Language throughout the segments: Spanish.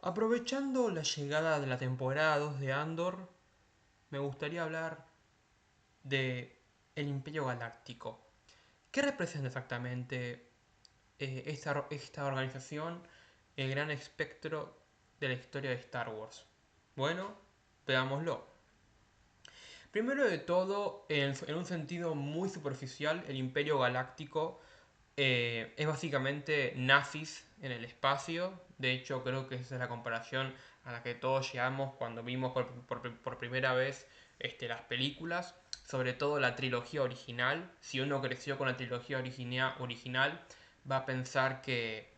Aprovechando la llegada de la temporada 2 de Andor, me gustaría hablar de el Imperio Galáctico. ¿Qué representa exactamente esta organización, el gran espectro de la historia de Star Wars? Bueno, veámoslo. Primero de todo, en un sentido muy superficial, el Imperio Galáctico es básicamente nazis en el espacio. De hecho, creo que esa es la comparación a la que todos llegamos cuando vimos por primera vez las películas. Sobre todo la trilogía original. Si uno creció con la trilogía original, va a pensar que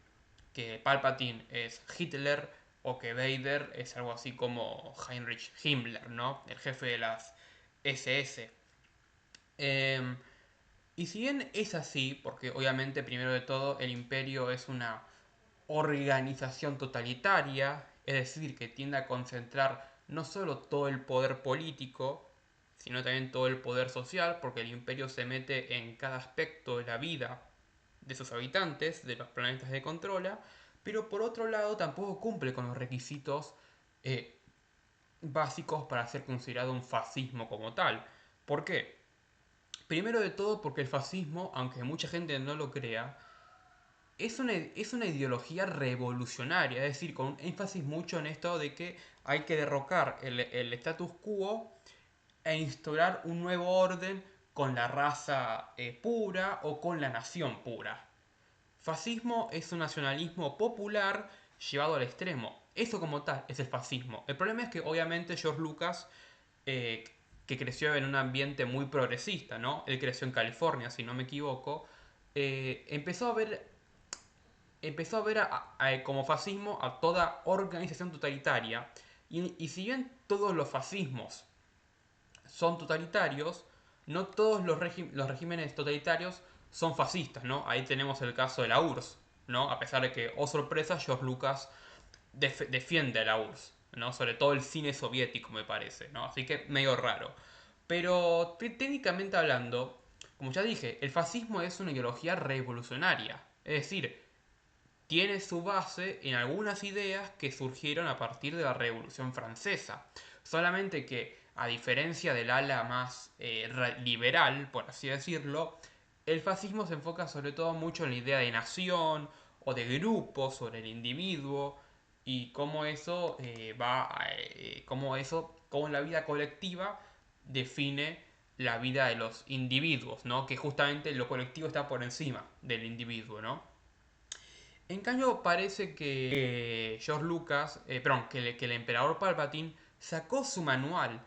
Palpatine es Hitler o que Vader es algo así como Heinrich Himmler, ¿no? El jefe de las SS. Eh, y si bien es así, porque obviamente primero de todo el imperio es una organización totalitaria, es decir, que tiende a concentrar no solo todo el poder político, sino también todo el poder social, porque el imperio se mete en cada aspecto de la vida de sus habitantes, de los planetas que controla, pero por otro lado tampoco cumple con los requisitos eh, básicos para ser considerado un fascismo como tal. ¿Por qué? Primero de todo porque el fascismo, aunque mucha gente no lo crea, es una ideología revolucionaria, es decir, con un énfasis mucho en esto de que hay que derrocar el status quo e instaurar un nuevo orden con la raza pura o con la nación pura. Fascismo es un nacionalismo popular llevado al extremo. Eso como tal es el fascismo. El problema es que obviamente George Lucas, eh, que creció en un ambiente muy progresista, ¿no? Él creció en California, si no me equivoco, empezó a ver como fascismo a toda organización totalitaria. Y si bien todos los fascismos son totalitarios, no todos los regímenes totalitarios son fascistas, ¿no? Ahí tenemos el caso de la URSS, ¿no? A pesar de que, oh sorpresa, George Lucas defiende a la URSS, ¿no? Sobre todo el cine soviético, me parece, ¿no? Así que medio raro. Pero técnicamente hablando, como ya dije, el fascismo es una ideología revolucionaria. Es decir, tiene su base en algunas ideas que surgieron a partir de la Revolución Francesa. Solamente que, a diferencia del ala más liberal, por así decirlo, el fascismo se enfoca sobre todo mucho en la idea de nación o de grupo sobre el individuo y cómo eso cómo la vida colectiva define la vida de los individuos, ¿no? Que justamente lo colectivo está por encima del individuo, ¿no? En cambio, parece que George Lucas, perdón, que el emperador Palpatine sacó su manual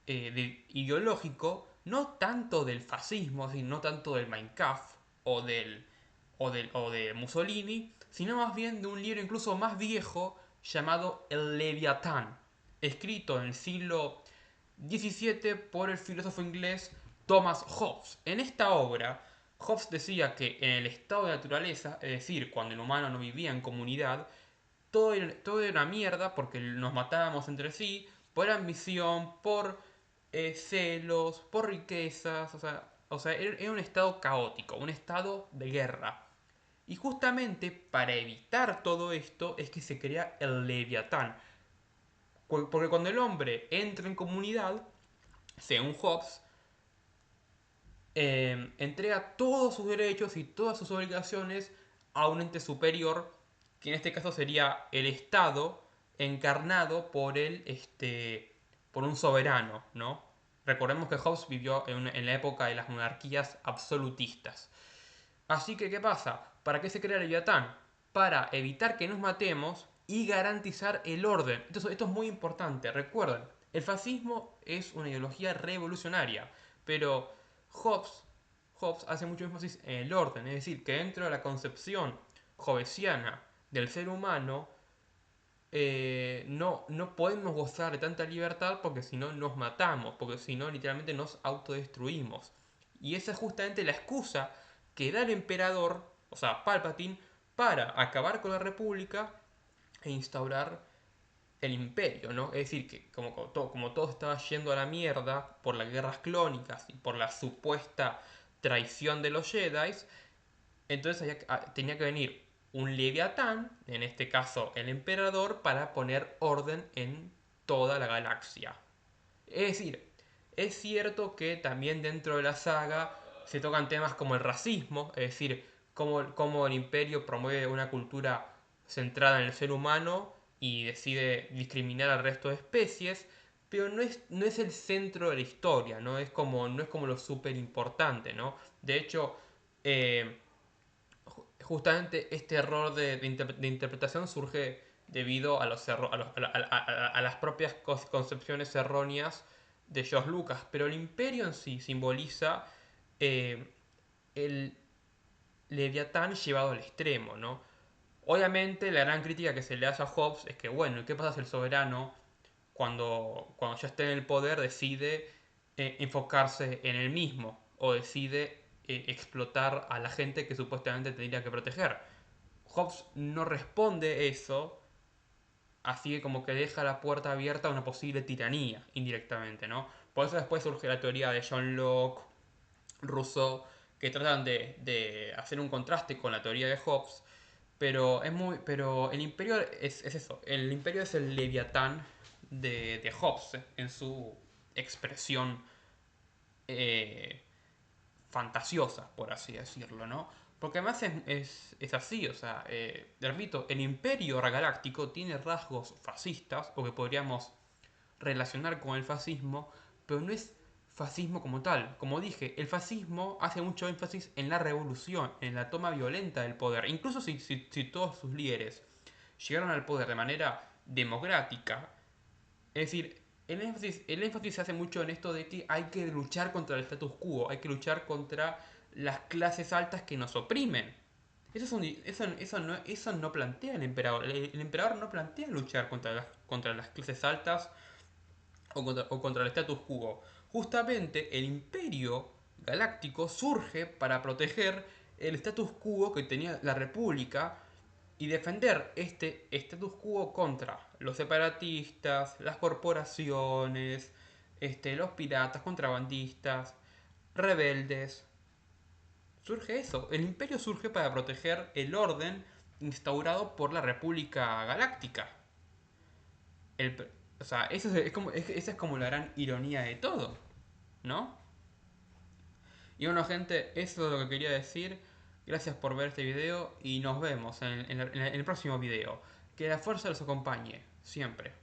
ideológico no tanto del fascismo, sino no tanto del Mein Kampf o de Mussolini, sino más bien de un libro incluso más viejo llamado El Leviatán, escrito en el siglo XVII por el filósofo inglés Thomas Hobbes. En esta obra, Hobbes decía que en el estado de naturaleza, es decir, cuando el humano no vivía en comunidad, todo era una mierda porque nos matábamos entre sí por ambición, por celos, por riquezas, o sea, era un estado caótico, un estado de guerra. Y justamente para evitar todo esto es que se crea el Leviatán. Porque cuando el hombre entra en comunidad, según Hobbes, entrega todos sus derechos y todas sus obligaciones a un ente superior, que en este caso sería el Estado encarnado por un soberano, ¿no? Recordemos que Hobbes vivió en la época de las monarquías absolutistas. Así que, ¿qué pasa? ¿Para qué se crea el Leviatán? Para evitar que nos matemos y garantizar el orden. Entonces, esto es muy importante. Recuerden, el fascismo es una ideología revolucionaria, pero Hobbes, Hobbes hace mucho énfasis en el orden, es decir, que dentro de la concepción hobbesiana del ser humano, no podemos gozar de tanta libertad porque si no nos matamos, porque si no literalmente nos autodestruimos. Y esa es justamente la excusa que da el emperador, o sea, Palpatine, para acabar con la república e instaurar el imperio, ¿no? Es decir, que como todo estaba yendo a la mierda por las guerras clónicas y por la supuesta traición de los Jedi, entonces tenía que venir un Leviatán, en este caso el emperador, para poner orden en toda la galaxia. Es decir, es cierto que también dentro de la saga se tocan temas como el racismo, es decir, cómo el imperio promueve una cultura centrada en el ser humano y decide discriminar al resto de especies, pero no es el centro de la historia, no es como lo súper importante, ¿no? De hecho, eh, justamente este error de interpretación surge debido a, a las propias concepciones erróneas de George Lucas, pero el imperio en sí simboliza eh, el Leviatán llevado al extremo, ¿no? Obviamente la gran crítica que se le hace a Hobbes es que, bueno, ¿qué pasa si el soberano, cuando ya esté en el poder, decide enfocarse en él mismo o decide explotar a la gente que supuestamente tendría que proteger? Hobbes no responde eso, así que como que deja la puerta abierta a una posible tiranía, indirectamente, ¿no? Por eso después surge la teoría de John Locke, Rousseau, que tratan de hacer un contraste con la teoría de Hobbes, pero el imperio es eso, el imperio es el leviatán de Hobbes en su expresión eh, fantasiosa, por así decirlo, ¿no? Porque además es así, o sea, repito, el imperio galáctico tiene rasgos fascistas, o que podríamos relacionar con el fascismo, pero no es fascismo como tal. Como dije, el fascismo hace mucho énfasis en la revolución, en la toma violenta del poder. Incluso si todos sus líderes llegaron al poder de manera democrática, es decir, el énfasis se hace mucho en esto de que hay que luchar contra el status quo, hay que luchar contra las clases altas que nos oprimen. Eso no plantea el emperador. El emperador no plantea luchar contra las clases altas o contra el status quo. Justamente el imperio galáctico surge para proteger el status quo que tenía la república y defender este status quo contra los separatistas, las corporaciones, los piratas, contrabandistas, rebeldes. Surge eso. El imperio surge para proteger el orden instaurado por la República Galáctica. El, o sea, esa es como la gran ironía de todo, ¿no? Y bueno, gente, eso es lo que quería decir. Gracias por ver este video y nos vemos en el próximo video. Que la fuerza los acompañe, siempre.